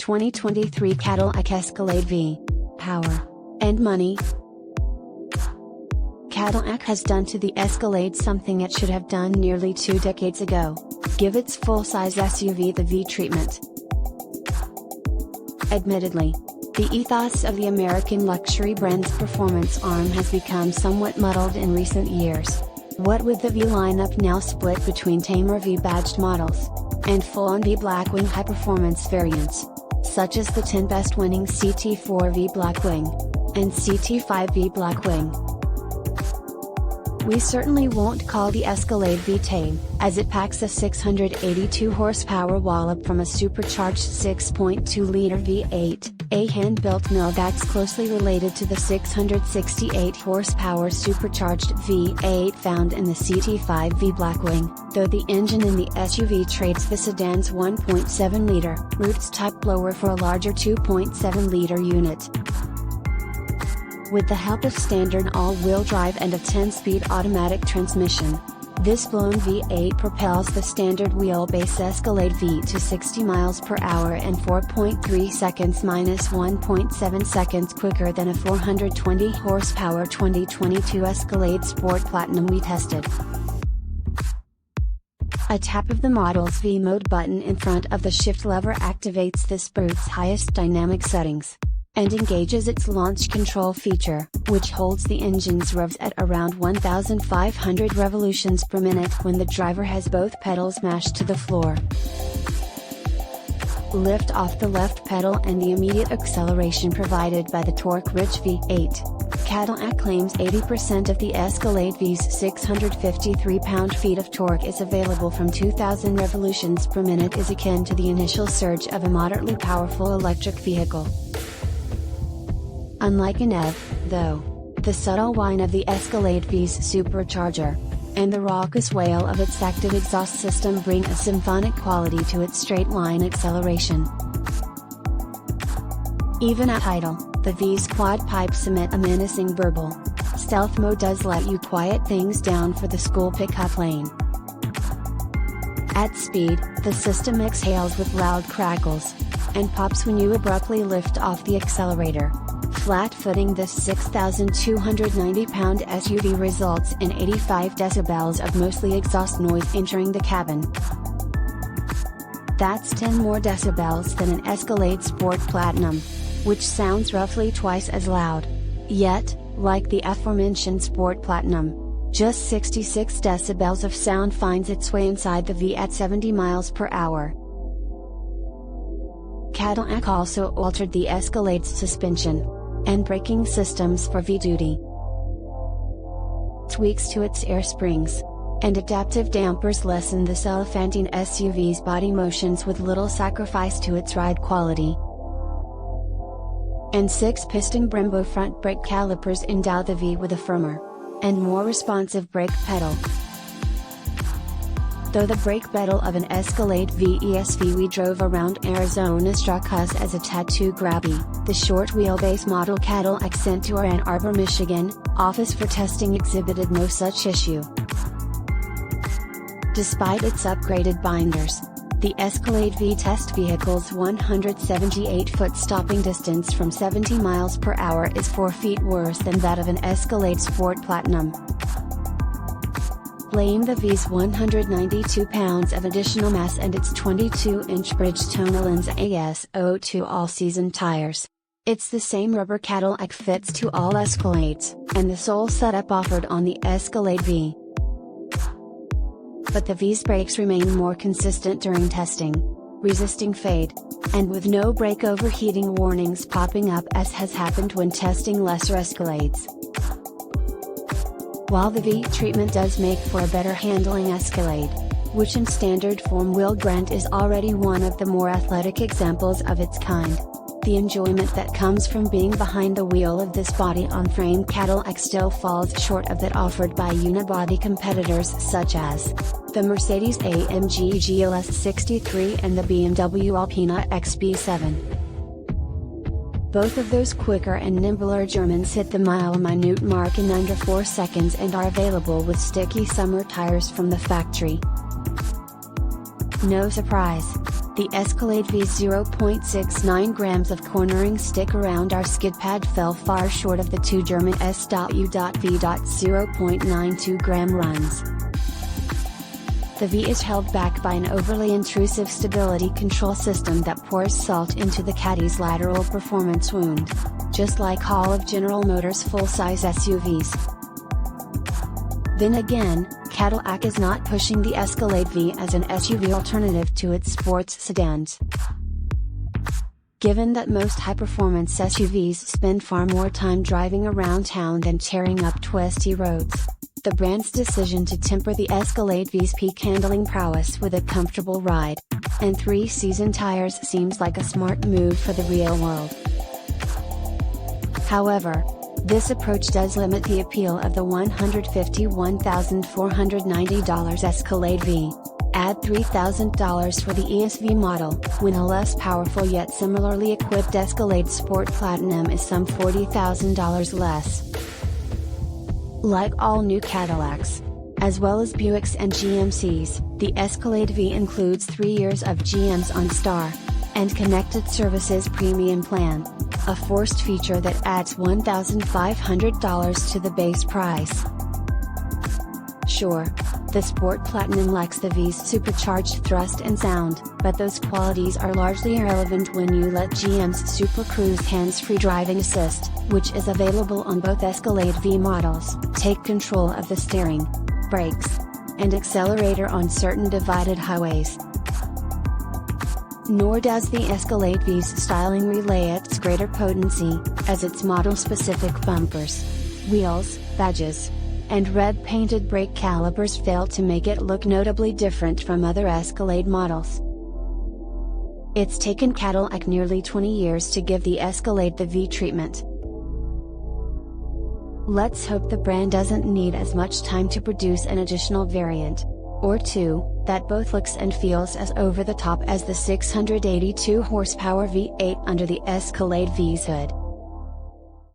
2023 Cadillac Escalade V. Power and money. Cadillac has done to the Escalade something it should have done nearly 2 decades ago: give its full-size SUV the V treatment. Admittedly, the ethos of the American luxury brand's performance arm has become somewhat muddled in recent years. What with the V lineup now split between tamer V-badged models and full-on V Blackwing high-performance variants, such as the 10 best winning CT4 V Blackwing and CT5 V Blackwing. We certainly won't call the Escalade V tame, as it packs a 682 horsepower wallop from a supercharged 6.2-liter V8, a hand-built mill that's closely related to the 668 horsepower supercharged V8 found in the CT5 V Blackwing, though the engine in the SUV trades the sedan's 1.7-liter Roots-type blower for a larger 2.7-liter unit. With the help of standard all-wheel drive and a 10-speed automatic transmission, this blown V8 propels the standard wheelbase Escalade V to 60 miles per hour in 4.3 seconds minus 1.7 seconds quicker than a 420 horsepower 2022 Escalade Sport Platinum we tested. A tap of the model's V-mode button in front of the shift lever activates this boat's highest dynamic settings and engages its launch control feature, which holds the engine's revs at around 1,500 revolutions per minute when the driver has both pedals mashed to the floor. Lift off the left pedal and the immediate acceleration provided by the torque-rich V8. Cadillac claims 80% of the Escalade V's 653 pound-feet of torque is available from 2,000 revolutions per minute, is akin to the initial surge of a moderately powerful electric vehicle. Unlike an EV, though, the subtle whine of the Escalade V's supercharger and the raucous wail of its active exhaust system bring a symphonic quality to its straight-line acceleration. Even at idle, the V's quad pipes emit a menacing burble. Stealth mode does let you quiet things down for the school pickup lane. At speed, the system exhales with loud crackles and pops when you abruptly lift off the accelerator. Flat-footing this 6,290-pound SUV results in 85 decibels of mostly exhaust noise entering the cabin. That's 10 more decibels than an Escalade Sport Platinum, which sounds roughly twice as loud. Yet, like the aforementioned Sport Platinum, just 66 decibels of sound finds its way inside the V at 70 miles per hour. Cadillac also altered the Escalade's suspension and braking systems for V-duty. Tweaks to its air springs and adaptive dampers lessen this elephantine SUV's body motions with little sacrifice to its ride quality. And 6-piston Brembo front brake calipers endow the V with a firmer and more responsive brake pedal. Though the brake pedal of an Escalade V ESV we drove around Arizona struck us as a tad too grabby, the short wheelbase model Cadillac sent to our Ann Arbor, Michigan, office for testing exhibited no such issue. Despite its upgraded binders, the Escalade V test vehicle's 178-foot stopping distance from 70 miles per hour is 4 feet worse than that of an Escalade Sport Platinum. Blame the V's 192 pounds of additional mass and its 22-inch Bridgestone Lens AS02 all-season tires. It's the same rubber Cadillac fits to all Escalades, and the sole setup offered on the Escalade V. But the V's brakes remain more consistent during testing, resisting fade, and with no brake overheating warnings popping up as has happened when testing lesser Escalades. While the V treatment does make for a better handling Escalade, which in standard form wheel brand is already one of the more athletic examples of its kind, the enjoyment that comes from being behind the wheel of this body-on-frame Cadillac still falls short of that offered by unibody competitors such as the Mercedes-AMG GLS 63 and the BMW Alpina XB7. Both of those quicker and nimbler Germans hit the mile-minute mark in under 4 seconds and are available with sticky summer tires from the factory. No surprise. The Escalade V's 0.69 grams of cornering stick around our skid pad fell far short of the two German S.U.V. 0.92 gram runs. The V is held back by an overly intrusive stability control system that pours salt into the Caddy's lateral performance wound, just like all of General Motors' full-size SUVs. Then again, Cadillac is not pushing the Escalade V as an SUV alternative to its sports sedans. Given that most high-performance SUVs spend far more time driving around town than tearing up twisty roads, the brand's decision to temper the Escalade V's peak handling prowess with a comfortable ride and 3-season tires seems like a smart move for the real world. However, this approach does limit the appeal of the $151,490 Escalade V. Add $3,000 for the ESV model, when a less powerful yet similarly equipped Escalade Sport Platinum is some $40,000 less. Like all new Cadillacs, as well as Buicks and GMCs, the Escalade V includes 3 years of GM's OnStar and Connected Services Premium Plan, a forced feature that adds $1,500 to the base price. Sure, the Sport Platinum lacks the V's supercharged thrust and sound, but those qualities are largely irrelevant when you let GM's Super Cruise hands-free driving assist, which is available on both Escalade V models, take control of the steering, brakes, and accelerator on certain divided highways. Nor does the Escalade V's styling relay its greater potency, as its model-specific bumpers, wheels, badges, and red-painted brake calipers fail to make it look notably different from other Escalade models. It's taken Cadillac nearly 20 years to give the Escalade the V treatment. Let's hope the brand doesn't need as much time to produce an additional variant, or two, that both looks and feels as over the top as the 682 horsepower V8 under the Escalade V's hood.